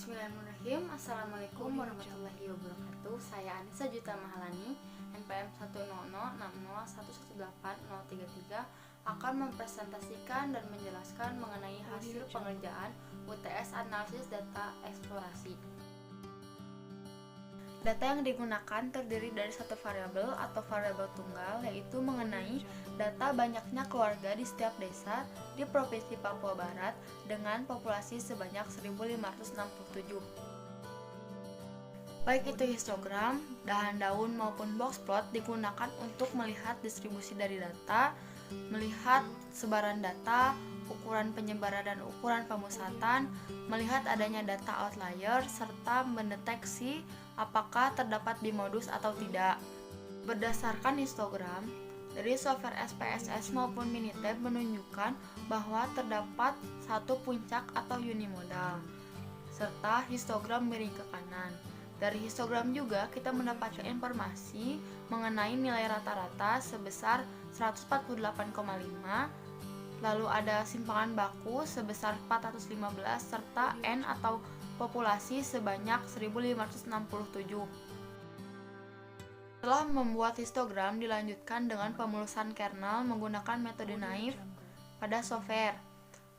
Bismillahirrahmanirrahim. Assalamualaikum warahmatullahi wabarakatuh. Saya Anissa Juta Mahalani, NPM 10060101833, akan mempresentasikan dan menjelaskan mengenai hasil pengerjaan UTS Analisis Data Eksplorasi. Data yang digunakan terdiri dari satu variabel atau variabel tunggal, yaitu mengenai data banyaknya keluarga di setiap desa di Provinsi Papua Barat dengan populasi sebanyak 1567. Baik itu histogram, dahan daun maupun box plot digunakan untuk melihat distribusi dari data, melihat sebaran data, ukuran penyebaran dan ukuran pemusatan, melihat adanya data outlier, serta mendeteksi apakah terdapat bimodus atau tidak. Berdasarkan histogram, dari software SPSS maupun Minitab menunjukkan bahwa terdapat satu puncak atau unimodal, serta histogram miring ke kanan. Dari histogram juga kita mendapatkan informasi mengenai nilai rata-rata sebesar 148,5, lalu ada simpangan baku sebesar 415, serta N atau populasi sebanyak 1567. Setelah membuat histogram, dilanjutkan dengan pemulusan kernel menggunakan metode naive pada software.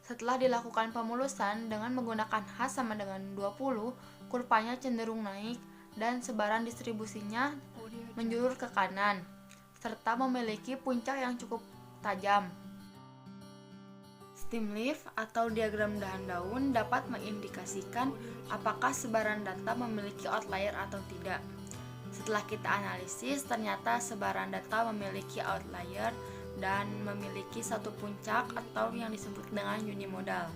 Setelah dilakukan pemulusan dengan menggunakan H sama dengan 20, kurvanya cenderung naik dan sebaran distribusinya menjulur ke kanan, serta memiliki puncak yang cukup tajam. Stem leaf atau diagram dahan daun dapat mengindikasikan apakah sebaran data memiliki outlier atau tidak. Setelah kita analisis, ternyata sebaran data memiliki outlier dan memiliki satu puncak atau yang disebut dengan unimodal.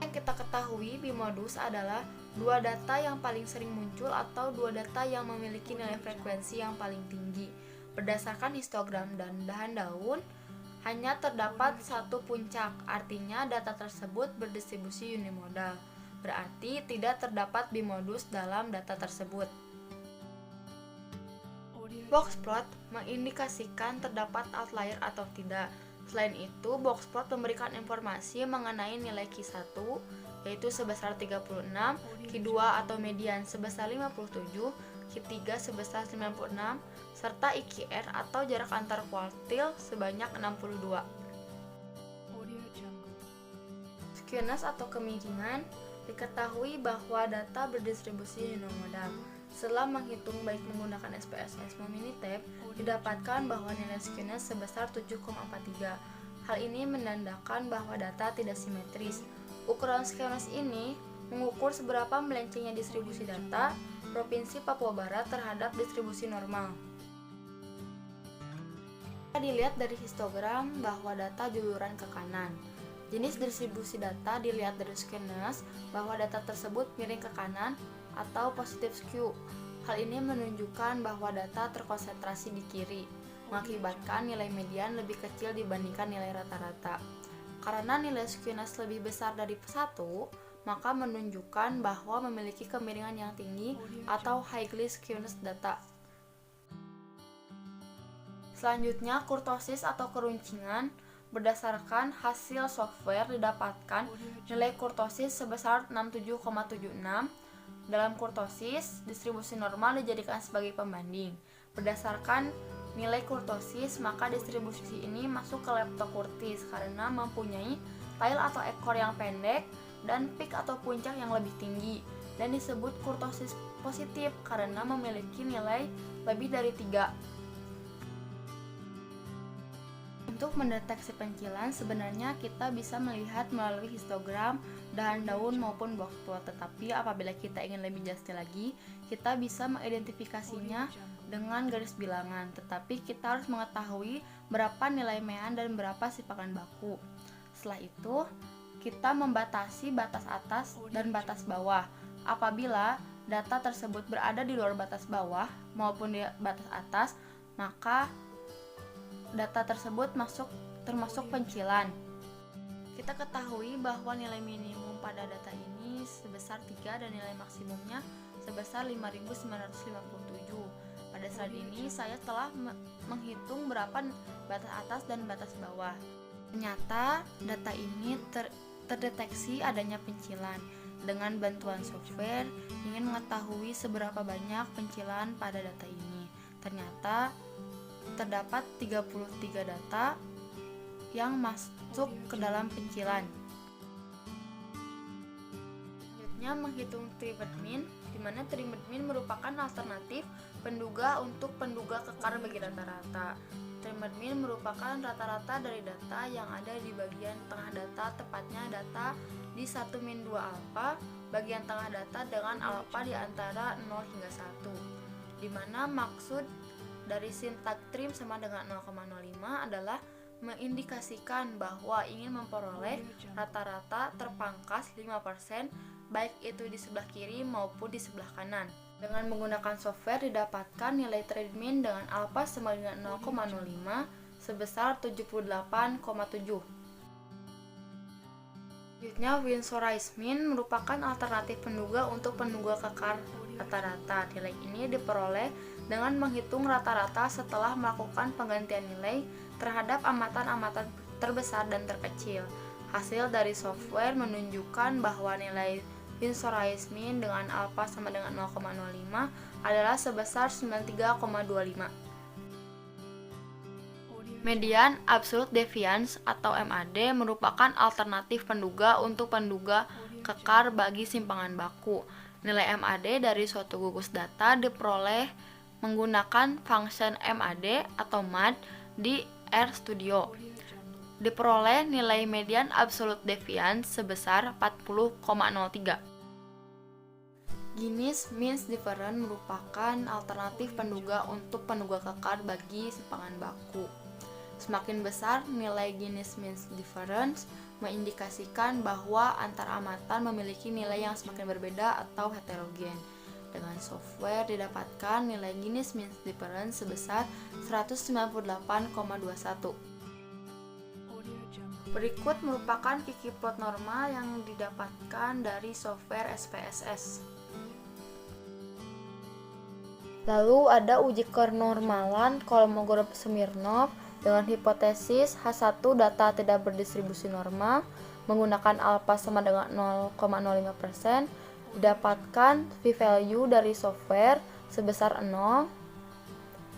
Yang kita ketahui, bimodus adalah dua data yang paling sering muncul atau dua data yang memiliki nilai frekuensi yang paling tinggi. Berdasarkan histogram dan dahan daun, hanya terdapat satu puncak, artinya data tersebut berdistribusi unimodal. Berarti tidak terdapat bimodus dalam data tersebut. Box plot mengindikasikan terdapat outlier atau tidak. Selain itu, box plot memberikan informasi mengenai nilai Q1, yaitu sebesar 36, Q2 atau median sebesar 57, Q3 sebesar 96, serta IQR atau jarak antar kuartil sebanyak 62. Skewness atau kemiringan, diketahui bahwa data berdistribusi unimodal. Setelah menghitung baik menggunakan SPSS maupun Minitab, didapatkan bahwa nilai skewness sebesar 7,43. Hal ini menandakan bahwa data tidak simetris. Ukuran skewness ini mengukur seberapa melencengnya distribusi data Provinsi Papua Barat terhadap distribusi normal. Kita dilihat dari histogram bahwa data juluran ke kanan. Jenis distribusi data dilihat dari skewness bahwa data tersebut miring ke kanan atau positive skew. Hal ini menunjukkan bahwa data terkonsentrasi di kiri, mengakibatkan nilai median lebih kecil dibandingkan nilai rata-rata. Karena nilai skewness lebih besar dari 1, maka menunjukkan bahwa memiliki kemiringan yang tinggi atau highly skewness data. Selanjutnya, kurtosis atau keruncingan. Berdasarkan hasil software didapatkan nilai kurtosis sebesar 67,76. Dalam kurtosis, distribusi normal dijadikan sebagai pembanding. Berdasarkan nilai kurtosis, maka distribusi ini masuk ke leptokurtis karena mempunyai tail atau ekor yang pendek dan peak atau puncak yang lebih tinggi, dan disebut kurtosis positif karena memiliki nilai lebih dari 3. Untuk mendeteksi pencilan, sebenarnya kita bisa melihat melalui histogram, dahan daun maupun box plot. Tetapi apabila kita ingin lebih jelasnya lagi, kita bisa mengidentifikasinya dengan garis bilangan. Tetapi kita harus mengetahui berapa nilai mean dan berapa simpangan baku. Setelah itu, kita membatasi batas atas dan batas bawah. Apabila data tersebut berada di luar batas bawah maupun di batas atas, maka data tersebut termasuk pencilan. Kita ketahui bahwa nilai minimum pada data ini sebesar 3 dan nilai maksimumnya sebesar 5.957. Pada slide ini saya telah menghitung berapa batas atas dan batas bawah. Ternyata data ini terdeteksi adanya pencilan. Dengan bantuan software, ingin mengetahui seberapa banyak pencilan pada data ini. Ternyata terdapat 33 data yang masuk ke dalam pencilan. Selanjutnya menghitung triggered mean, di mana triggered mean merupakan alternatif penduga untuk penduga kekar bagi rata-rata. Triggered mean merupakan rata-rata dari data yang ada di bagian tengah data, tepatnya data di 1 min 2 alfa, bagian tengah data dengan alfa di antara 0 hingga 1, di mana maksud dari sintak trim sama dengan 0,05 adalah mengindikasikan bahwa ingin memperoleh rata-rata terpangkas 5%, baik itu di sebelah kiri maupun di sebelah kanan. Dengan menggunakan software didapatkan nilai trade mean dengan alfa sama dengan 0,05 sebesar 78,7. Selanjutnya, Win-Sorais mean merupakan alternatif penduga untuk penduga kekar rata-rata. Nilai ini diperoleh dengan menghitung rata-rata setelah melakukan penggantian nilai terhadap amatan-amatan terbesar dan terkecil. Hasil dari software menunjukkan bahwa nilai Win-Sorais mean dengan alfa sama dengan 0,05 adalah sebesar 93,25. Median Absolute Deviance atau MAD merupakan alternatif penduga untuk penduga kekar bagi simpangan baku. Nilai MAD dari suatu gugus data diperoleh menggunakan function MAD atau MAD di RStudio. Diperoleh nilai median Absolute Deviance sebesar 40,03. Guinness Mean Difference merupakan alternatif penduga untuk penduga kekar bagi simpangan baku. Semakin besar nilai Guinness Mean Difference mengindikasikan bahwa antar amatan memiliki nilai yang semakin berbeda atau heterogen. Dengan software didapatkan nilai Guinness Mean Difference sebesar 198,21. Berikut merupakan Kiki plot normal yang didapatkan dari software SPSS. Lalu ada uji kenormalan Kolmogorov Smirnov dengan hipotesis H1 data tidak berdistribusi normal menggunakan alfa sama dengan 0,05%, didapatkan p-value dari software sebesar 0.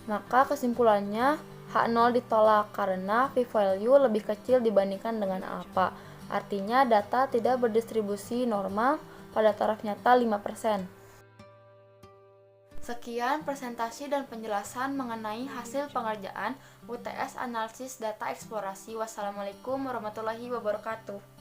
Maka kesimpulannya H0 ditolak karena p-value lebih kecil dibandingkan dengan alfa. Artinya data tidak berdistribusi normal pada taraf nyata 5%. Sekian presentasi dan penjelasan mengenai hasil pengerjaan UTS Analisis Data Eksplorasi. Wassalamualaikum warahmatullahi wabarakatuh.